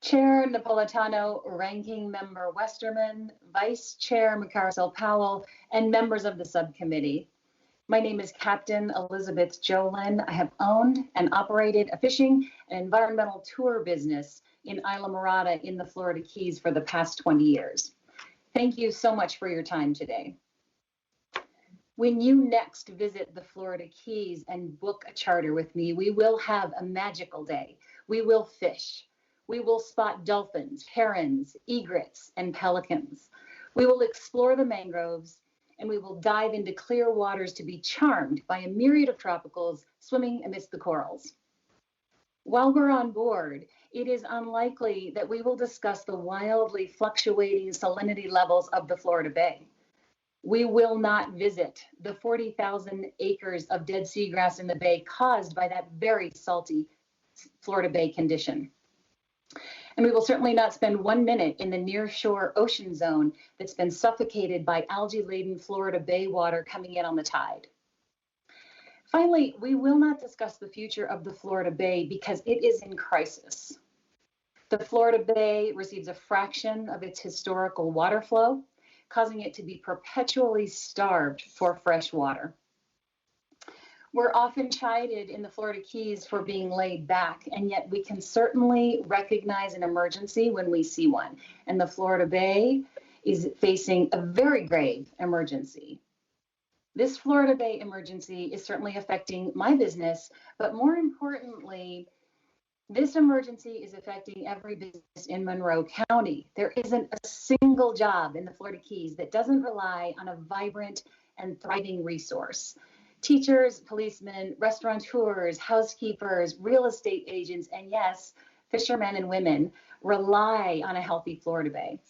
Chair Napolitano, Ranking Member Westerman, Vice Chair McCarcel-Powell, and members of the subcommittee. My name is Captain Elizabeth Jolin. I have owned and operated a fishing and environmental tour business in Isla Morada in the Florida Keys for the past 20 years. Thank you so much for your time today. When you next visit the Florida Keys and book a charter with me, we will have a magical day. We will fish. We will spot dolphins, herons, egrets, and pelicans. We will explore the mangroves, and we will dive into clear waters to be charmed by a myriad of tropicals swimming amidst the corals. While we're on board, it is unlikely that we will discuss the wildly fluctuating salinity levels of the Florida Bay. We will not visit the 40,000 acres of dead seagrass in the bay caused by that very salty Florida Bay condition. And we will certainly not spend 1 minute in the nearshore ocean zone that's been suffocated by algae-laden Florida Bay water coming in on the tide. Finally, we will not discuss the future of the Florida Bay because it is in crisis. The Florida Bay receives a fraction of its historical water flow, causing it to be perpetually starved for fresh water. We're often chided in the Florida Keys for being laid back, and yet we can certainly recognize an emergency when we see one. And the Florida Bay is facing a very grave emergency. This Florida Bay emergency is certainly affecting my business, but more importantly, this emergency is affecting every business in Monroe County. There isn't a single job in the Florida Keys that doesn't rely on a vibrant and thriving resource. Teachers, policemen, restaurateurs, housekeepers, real estate agents, and yes, fishermen and women rely on a healthy Florida Bay.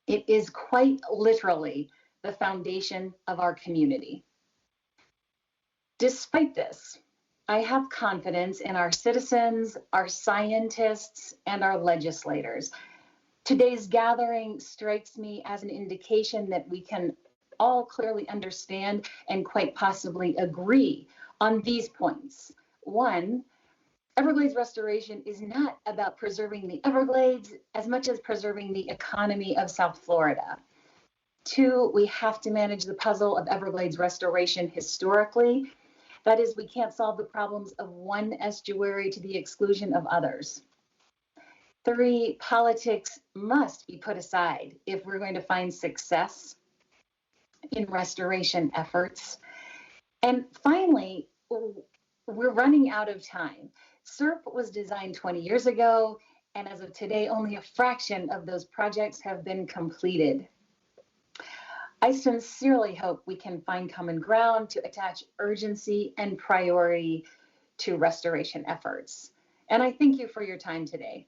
It is quite literally the foundation of our community. Despite this, I have confidence in our citizens, our scientists, and our legislators. Today's gathering strikes me as an indication that we can all clearly understand and quite possibly agree on these points. One, Everglades restoration is not about preserving the Everglades as much as preserving the economy of South Florida. Two, we have to manage the puzzle of Everglades restoration historically. That is, we can't solve the problems of one estuary to the exclusion of others. Three, politics must be put aside if we're going to find success in restoration efforts. And finally, we're running out of time. SERP was designed 20 years ago, and as of today, only a fraction of those projects have been completed. I sincerely hope we can find common ground to attach urgency and priority to restoration efforts. And I thank you for your time today.